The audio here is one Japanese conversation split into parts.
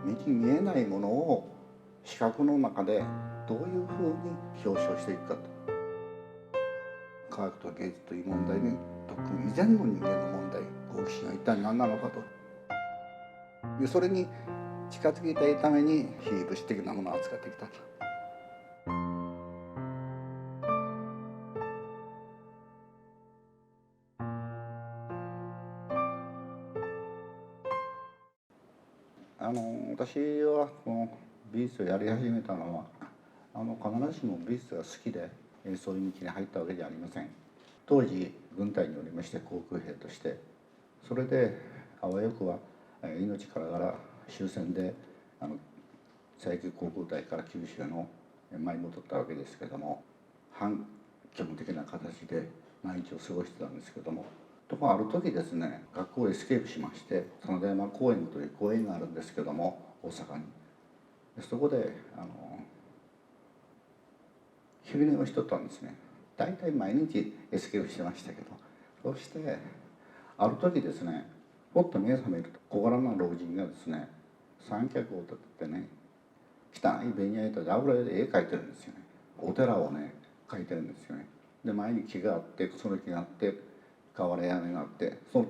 目に見えないものを視覚の中でどういうふうに表彰していくかと。科学と芸術という問題に特に以前の人間の問題、好奇心は一体何なのかと。でそれに近づきたいために非物質的なものを扱ってきたと。私はこの美術をやり始めたのは必ずしも美術が好きでそういう道に入ったわけじゃありません。当時軍隊におりまして航空兵として、それであわよくは命からがら終戦で佐伯航空隊から九州の舞に戻ったわけですけども、反基本的な形で毎日を過ごしてたんですけども、ところある時ですね、学校をエスケープしまして真田山公園という公園があるんですけども、大阪に。そこで昼寝をしとったんですね。大体毎日エスケープしてましたけど、そしてある時ですね、ぽっと目覚めると小柄な老人がですね、三脚を立ててね、汚いベニヤ板で油絵で絵描いてるんですよね。お寺をね描いてるんですよね。で前に木があって、その木があって、瓦屋根があって、その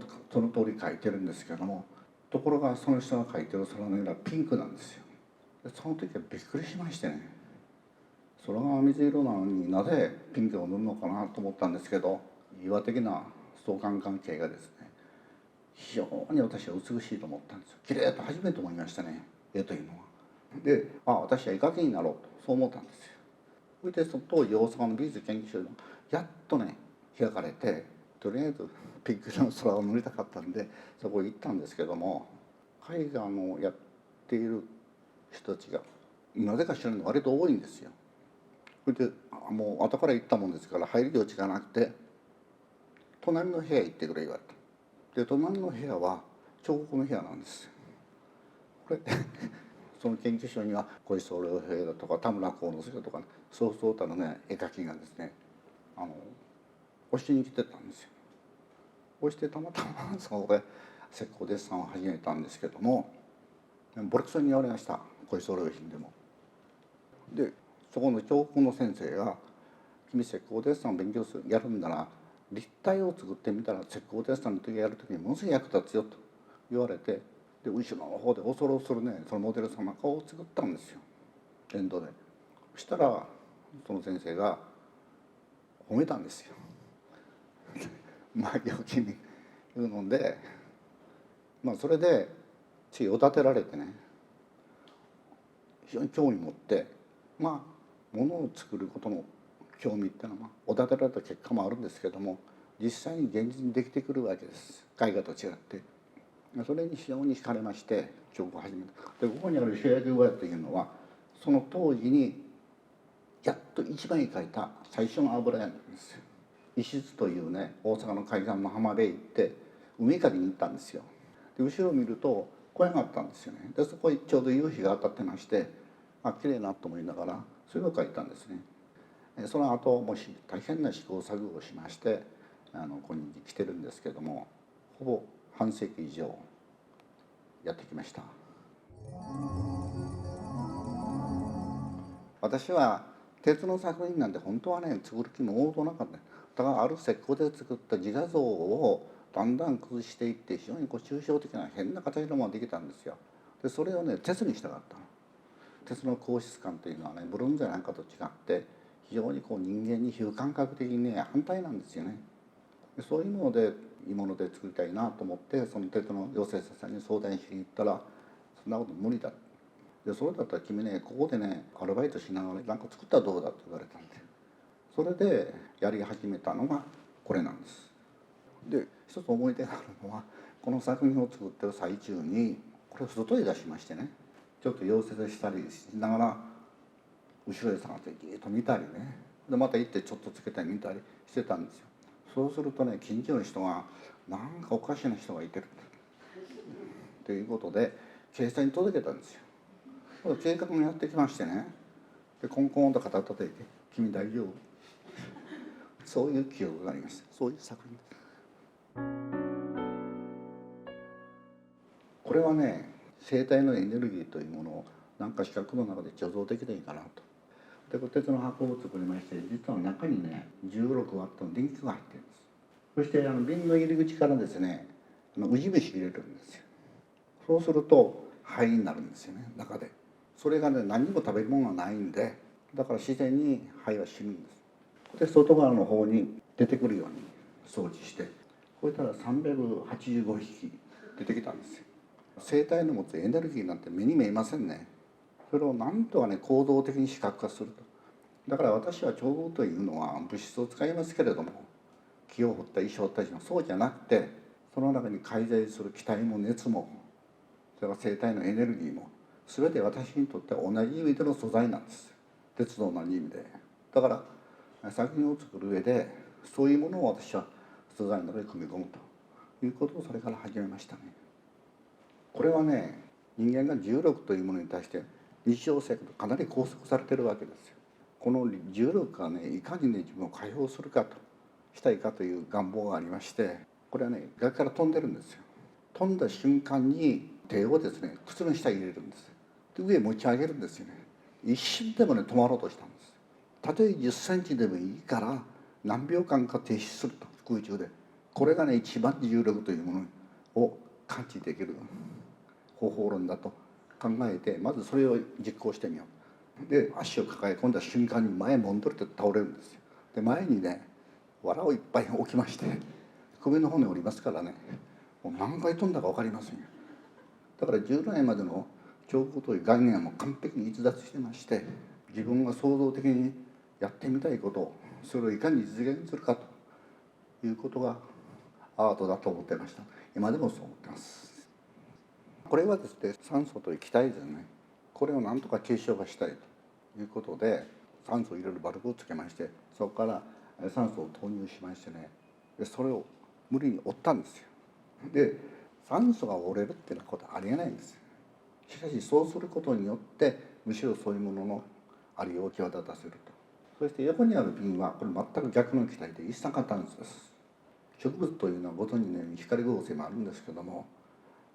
通り描いてるんですけども、ところがその人が描いてる空の色はピンクなんですよ。でその時はびっくりしましてね、空が水色なのになぜピンクを塗るのかなと思ったんですけど、岩的な相関関係がですね、非常に私は美しいと思ったんですよ。綺麗と初めて思いましたね、絵というのは。で、私は絵描きになろうとそう思ったんですよ。それでその当時大阪の美術研究所がやっとね開かれて、とりあえずピンク色の空を塗りたかったんでそこへ行ったんですけども、絵画のやっている人たちがなぜか知らないの割と多いんですよ。それでもう後から行ったもんですから入り口がなくて、隣の部屋へ行ってくれ言われた。で隣の部屋は彫刻の部屋なんですよ。これその研究所には小磯良平だとか田村幸之助とか、ね、そうそうたるね絵描きがですね押しに来てたんですよ。そしてたまたまそこで石膏デッサンを始めたんですけども、ボロクソに言われました、小磯良品でも。でそこの彫刻の先生が「君石膏デッサンを勉強するやるんなら立体を作ってみたら石膏デッサンの時やる時にものすごい役立つよ」と言われて、で後ろの方で恐る恐るねそのモデル様顔を作ったんですよ、粘土で。そしたらその先生が褒めたんですよ。まあ陽気に言うので、それでついおだてられてね、非常に興味持って、ものを作ることの興味っていうのはおだてられた結果もあるんですけども、実際に現実にできてくるわけです、絵画と違って。それに非常に惹かれまして彫刻を始めた。でここにある主役小屋というのはその当時にやっと一枚描いた最初の油絵なんですよ。石津というね大阪の海岸の浜辺へ行って海狩りに行ったんですよ。で後ろを見ると小屋があったんですよね。でそこにちょうど夕日が当たってまして、綺麗なと思いながらそれを描いたんですね。その後もし大変な試行錯誤をしまして今日来てるんですけども、ほぼ半世紀以上やってきました。私は鉄の作品なんて本当はね作る気も毛頭なかった。だからある石膏で作った自画像をだんだん崩していって非常に抽象的な変な形のものができたんですよ。でそれをね鉄にしたかったの。鉄の硬質感というのはねブロンズやなんかと違って非常に人間に比喩感覚的にね反対なんですよね。でそういうものでいいもので作りたいなと思ってその鉄の養成者さんに相談しに行ったら「そんなこと無理だ」で、それだったら君ねここでねアルバイトしながら何か作ったらどうだって言われたんで、それでやり始めたのがこれなんです。で一つ思い出があるのはこの作品を作ってる最中にこれを外へ出しましてね、ちょっと溶接したりしながら後ろへ下がってじっと見たりね、でまた行ってちょっとつけたり見たりしてたんですよ。そうするとね近所の人がなんかおかしな人がいてるということで警察に届けたんですよ。警官がやってきましてね、でコンコンと肩叩いて「君大丈夫?」そういう記憶がありました。そういう作品です。これはね生体のエネルギーというものを何か四角の中で貯蔵できないかなと。で鉄の箱を作りまして、実は中にね16ワットの電気が入ってるんです。そして瓶の入り口からですねウジ虫入れるんですよ。そうすると肺になるんですよね、中で。それがね何にも食べるものがないんで、だから自然に肺は死ぬんです。で外側の方に出てくるように装置して、こういったら385匹出てきたんですよ。生体の持つエネルギーなんて目に見えませんね。それをなんとかね行動的に視覚化すると。だから私は調合というのは物質を使いますけれども、木を掘った石を掘ったりのそうじゃなくて、その中に介在する気体も熱も、それから生体のエネルギーも全て私にとって同じ意味での素材なんです。鉄と同じ意味で。だから作品を作る上でそういうものを私は素材の中に組み込むということをそれから始めましたね。これはね、人間が重力というものに対して日常生活かなり拘束されてるわけですよ。この重力がねいかにね自分を解放するかとしたいかという願望がありまして、これはね崖から飛んでるんですよ。飛んだ瞬間に手をですね靴の下に入れるんです。で上持ち上げるんですよね。一瞬でもね止まろうとしたんです。たとえ10センチでもいいから何秒間か停止すると、空中で。これがね一番重力というものを感知できる方法論だと考えて、まずそれを実行してみよう。で足を抱え込んだ瞬間に前もんどれて倒れるんですよ。で前にね藁をいっぱい置きまして、首の骨折りますからね、もう何回飛んだか分かりませんよ。だから従来までの彫刻という概念はもう完璧に逸脱してまして、自分が創造的にやってみたいことを、それをいかに実現するかということがアートだと思ってました。今でもそう思ってます。これはですね酸素という気体ですね、これをなんとか継承化したいということで酸素を入れるバルブをつけまして、そこから酸素を投入しましてね、でそれを無理に折ったんですよ。で酸素が折れるっていうことはありえないんですよ。しかしそうすることによってむしろそういうもののありようを際立たせると。そして横にある瓶はこれ全く逆の気体で一酸化炭素です。植物というのはご存じのように光合成もあるんですけども、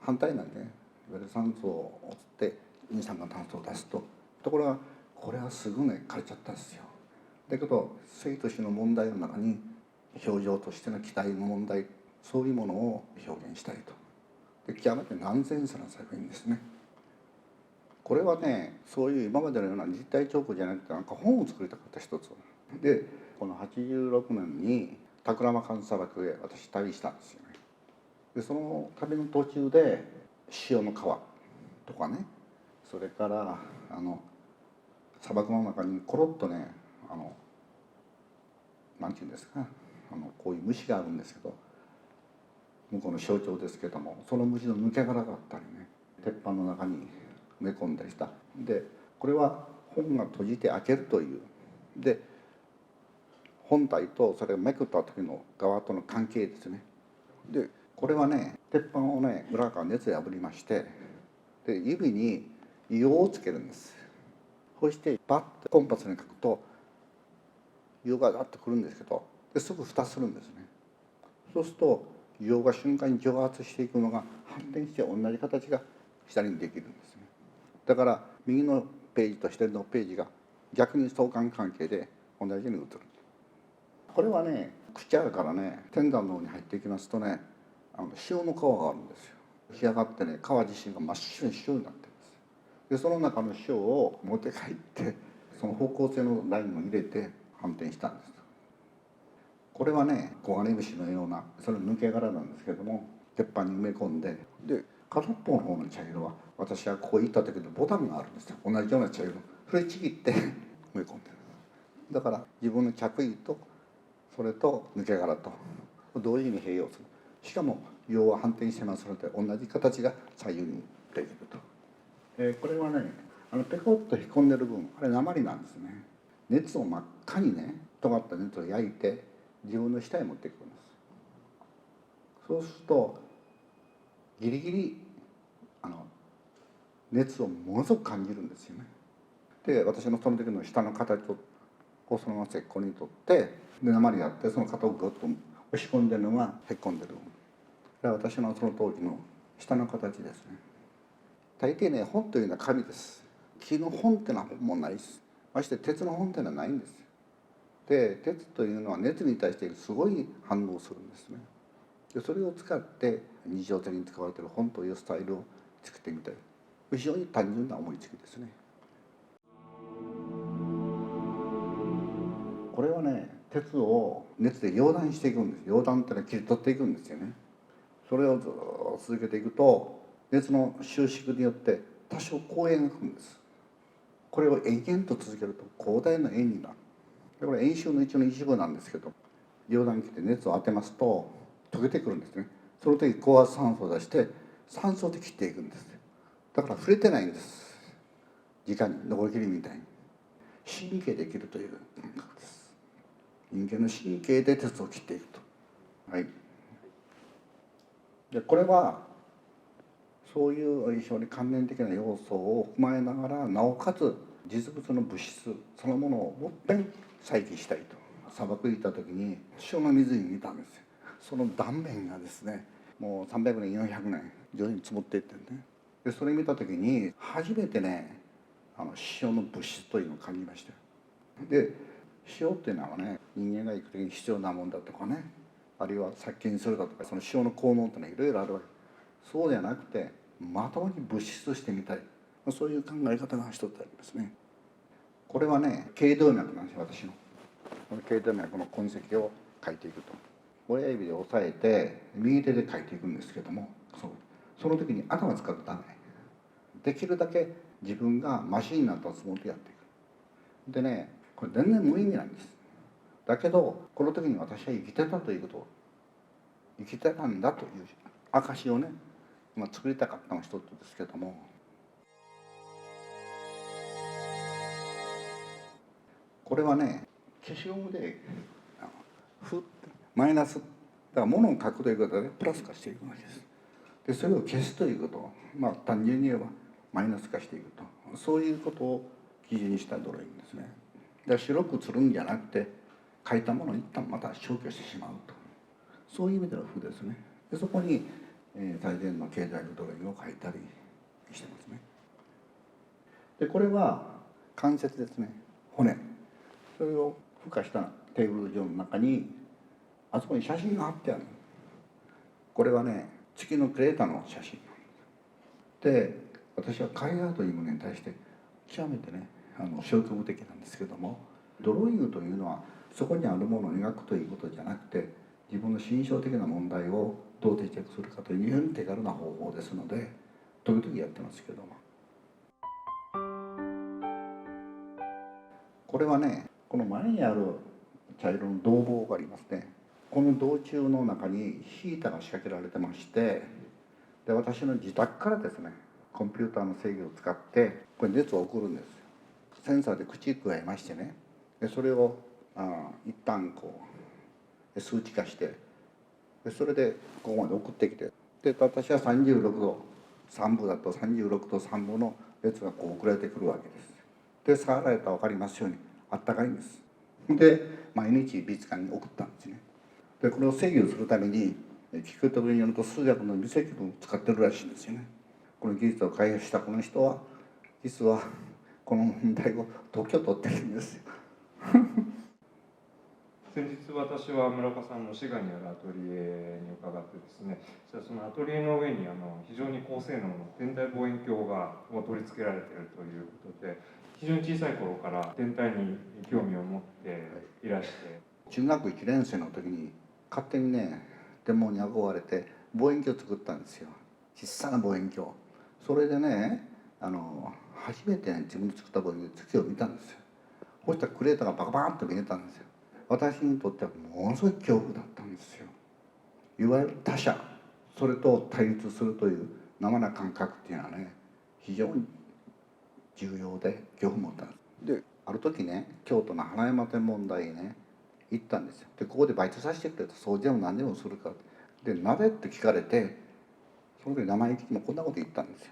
反対なんでね、いわゆる酸素を吸って二酸化炭素を出すと。ところがこれはすぐね枯れちゃったんですよ。だけど生と死の問題の中に表情としての気体の問題、そういうものを表現したいと。で極めてナンセンスな作品ですね。これはねそういう今までのような実体彫刻じゃなくて、なんか本を作りたかった一つで、この86年にタクラマカン砂漠へ私旅したんですよね。でその旅の途中で塩の川とかね、それから砂漠の中にコロッとねなんていうんですか、こういう虫があるんですけど、向こうの象徴ですけども、その虫の抜け殻があったりね、鉄板の中に埋め込んだりした。でこれは本が閉じて開けるというで、本体とそれをめくった時の側との関係ですね。でこれはね鉄板をね裏から熱で炙りまして、で指に硫黄をつけるんです。そしてバッとコンパスに書くと硫黄がガッとくるんですけど、ですぐ蓋するんですね。そうすると硫黄が瞬間に蒸発していくのが反転して同じ形が下にできるんですね。だから右のページと左のページが逆に相関関係で同じように映る。これはね口からね天山の方に入っていきますとね、塩の川があるんですよ。干上がってね川自身が真っ白に塩になってるんです。でその中の塩を持って帰ってその方向性のラインを入れて反転したんです。これはね黄金虫のようなそれ抜け殻なんですけども、鉄板に埋め込んで、で片っぽの方の茶色は私はここ行った時のボタンがあるんですよ。同じような茶色、それちぎって埋め込んでる。だから自分の着衣とそれと抜け殻と同時に併用する。しかも硫黄は反転してますので同じ形が左右にできると。これはねペコッと引っ込んでる分あれ鉛なんですね。熱を真っ赤にね尖った熱を焼いて自分の下へ持っていくんです。そうするとギリギリ熱をものすごく感じるんですよね。で私のその時の下の形をそのまま石膏に取ってで鉛やってその型をグッと押し込んでるのがへっこんでる。これは私のその当時の下の形ですね。大抵ね、本というのは紙です。木の本ってのはもうないです。まして鉄の本ってのはないんです。で、鉄というのは熱に対してすごい反応するんですね。でそれを使って日常的に使われている本というスタイルを作ってみたい。非常に単純な思いつきですね。これはね、鉄を熱で溶断していくんです。溶断ってのは切り取っていくんですよね。それをずっと続けていくと、熱の収縮によって多少光円が来るんです。これを延々と続けると広大な円になる。でこれ円周の一の一部なんですけど、溶断器で熱を当てますと溶けてくるんですね。その時高圧酸素を出して酸素で切っていくんです。だから触れてないんです。直にノコギリみたいに神経で切るという感覚です。人間の神経で鉄を切っていくと。はい。でこれはそういう非常に関連的な要素を踏まえながら、なおかつ実物の物質そのものをもっぺん再起したいと。砂漠に行った時に塩の湖に見たんですよ。その断面がですね、もう300年400年徐々に積もっていってね。でそれ見た時に初めてね、塩の物質というのを感じました。で塩っていうのはね、人間が生きる時に必要なもんだとかね、あるいは殺菌するだとか、その塩の効能ってのはいろいろあるわけ。そうじゃなくてまともに物質としてみたい、そういう考え方が一つありますね。これはね、頸動脈なんですよ。私のこの頸動脈の痕跡を書いていくと、親指で押さえて右手で書いていくんですけども、その時に頭使うとダメ。できるだけ自分がマシンになったつもりでやっていく。でね、これ全然無意味なんです。だけどこの時に私は生きてたということを、生きてたんだという証をね、作りたかったの一つですけども、これはね、消しゴムでふってマイナスだから物を書くということでプラス化していくわけです。でそれを消すということを、単純に言えばマイナス化していくと、そういうことを基準にしたドローイングですね。で白くするんじゃなくて、書いたものを一旦また消去してしまうと、そういう意味での風ですね。でそこに、大前の経済のドローイングを書いたりしてますね。でこれは関節ですね、骨。それを孵化したテーブル上の中に、あそこに写真が貼ってある。これはね、月のクレーターの写真で、私は絵画というものに対して極めてね、消極的なんですけども、ドローイングというのはそこにあるものを描くということじゃなくて、自分の心象的な問題をどう定着するかという非常に手軽な方法ですので、時々やってますけども、これはね、この前にある茶色の銅棒がありますね。この銅柱の中にヒーターが仕掛けられてまして、で私の自宅からですね、コンピューターの制御を使ってこれ熱を送るんですよ。センサーで口加えましてね、でそれを一旦こう数値化して、でそれでここまで送ってきて、で私は36度3分だと36度3分の熱がこう送られてくるわけです。で触られたら分かりますようにあったかいんです。で毎日美術館に送ったんですね。でこれを制御するために聞くところによると数学の微積分を使ってるらしいんですよね。この技術を開発したこの人は実はこの問題を特許を取ってるんですよ。先日私は村岡さんの滋賀にあるアトリエに伺ってですね、そのアトリエの上に非常に高性能の天体望遠鏡が取り付けられているということで、非常に小さい頃から天体に興味を持っていらして、中学1年生の時に勝手にね、天文に憧れて望遠鏡を作ったんですよ。小さな望遠鏡。それでね、初めて、ね、自分で作った望遠鏡で月を見たんですよ。そしたらクレーターがバカバーンと見えたんですよ。私にとってはものすごい恐怖だったんですよ。いわゆる他者、それと対立するという生な感覚っていうのはね、非常に重要で恐怖を持ったんです。である時ね、京都の花山天文台にね行ったんですよ。でここでバイトさせてくれと、掃除でも何でもするかで、なぜって聞かれて、その時生意気にもこんなこと言ったんですよ。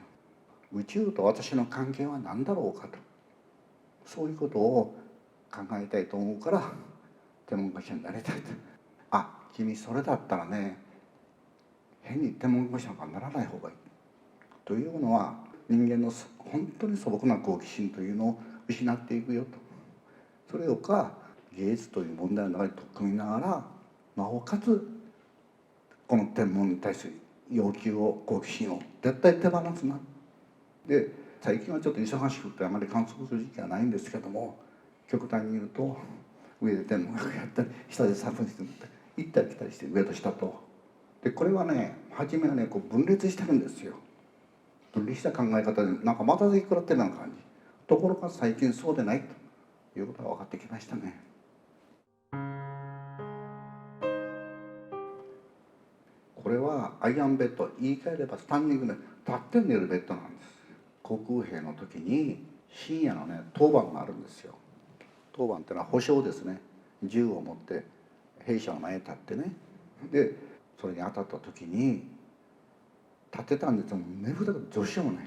宇宙と私の関係は何だろうかと、そういうことを考えたいと思うから天文学者になりたいと。あ、君それだったらね、変に天文学者にならない方がいいというのは、人間の本当に素朴な好奇心というのを失っていくよと。それを芸術という問題の中に取り組みながら、なおかつこの天文に対する要求を、好奇心を絶対手放すな。で最近はちょっと忙しくてあまり観測する時期はないんですけども、極端に言うと上で天文学やったり下で作品して行ったり来たりして、上と下と。でこれはね、初めはねこう分裂してるんですよ。分離した考え方でなんかまたで食らってるような感じ。ところが最近そうでないということが分かってきましたね。これはアイアンベッド、言い換えればスタンディングベッド、立って寝るベッドなんです。航空兵の時に深夜のね当番があるんですよ。当番っていうのは保証ですね。銃を持って兵舎の前に立ってね、でそれに当たった時に立ってたんですよ。目札がどうしようもない。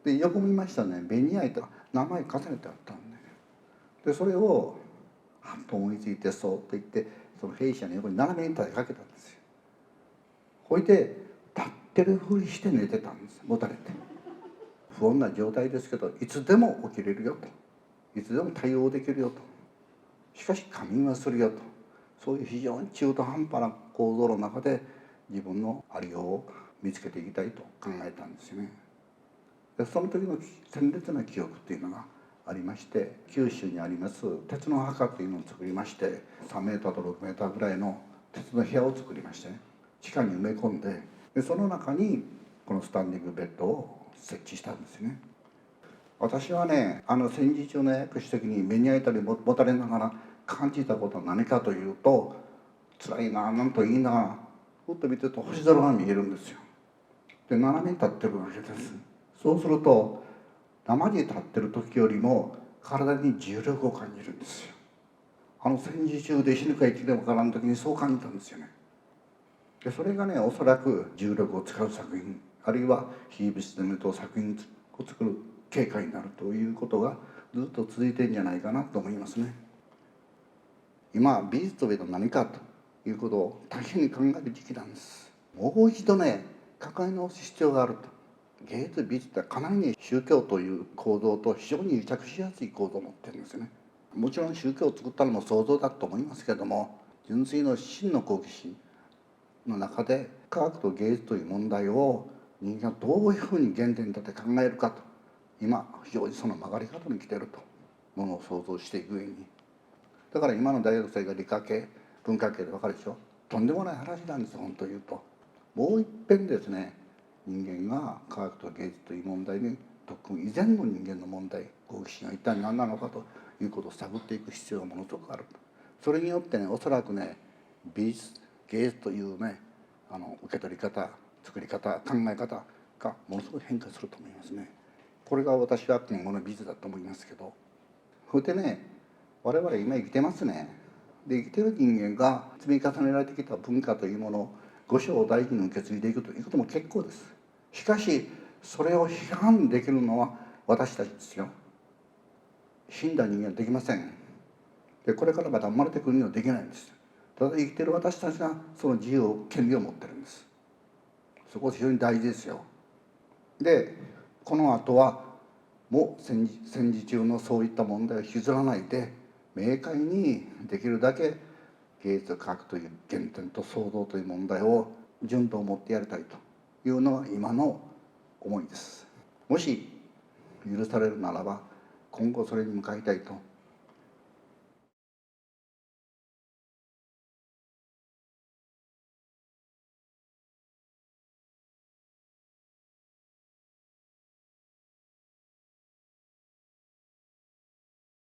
で横見ましたね、ベニヤ板が名前重ねてあったんで、それをはっと思いついてそうと言って、その兵舎の横に斜めに立てかけたんですよ。ほいで立ってるふりして寝てたんです。もたれて不穏な状態ですけど、いつでも起きれるよと、いつでも対応できるよと、しかし仮眠はするよと、そういう非常に中途半端な構造の中で自分のありようを見つけていきたいと考えたんですよね。でその時の鮮烈な記憶っていうのがありまして、九州にあります鉄の墓っていうのを作りまして、3メーターと6メーターぐらいの鉄の部屋を作りましてね、地下に埋め込んで、その中にこのスタンディングベッドを設置したんですね。私はね、戦時中の訳す時に目に焼いたりもたれながら感じたことは何かというと、辛いな、なんといいな、ふっと見てると星空が見えるんですよ。で斜めに立ってるわけです。そうすると生地立ってる時よりも体に重力を感じるんですよ。戦時中で死ぬか生きるか分からん時にそう感じたんですよね。でそれがね、おそらく重力を使う作品、あるいは非物質で見ると作品を作る経過になるということがずっと続いてるんじゃないかなと思いますね。今美術というと何かということを大変に考える時期なんです。もう一度ね、考え直す必要があると。芸術美術ってかなりね、宗教という構造と非常に癒着しやすい構造を持ってるんですよね。もちろん宗教を作ったのも想像だと思いますけれども、純粋の真の好奇心の中で科学と芸術という問題を人間がどういうふうに原点に立って考えるかと、今非常にその曲がり方に来ていると、ものを想像していく上に。だから今の大学生が理科系文化系で分かるでしょ。とんでもない話なんですよ、本当言うと。もう一遍ですね、人間が科学と芸術という問題に特訓以前の人間の問題、好奇心が一体何なのかということを探っていく必要がものすごくあると。それによってね、おそらくね、美術芸術というね、受け取り方、作り方、考え方がものすごく変化すると思いますね。これが私は今後の美術だと思いますけど、それでね、我々今生きてますね。で生きてる人間が積み重ねられてきた文化というものを五章を大事に受け継いでいくということも結構です。しかしそれを批判できるのは私たちですよ。死んだ人間はできません。でこれからまた生まれてくるにはできないんです。ただ生きてる私たちがその自由を権利を持ってるんです。そこは非常に大事ですよ。でこの後はもう戦時中のそういった問題を引きずらないで、明快にできるだけ芸術科学という原点と創造という問題を順度を持ってやりたいというのが今の思いです。もし許されるならば今後それに向かいたいと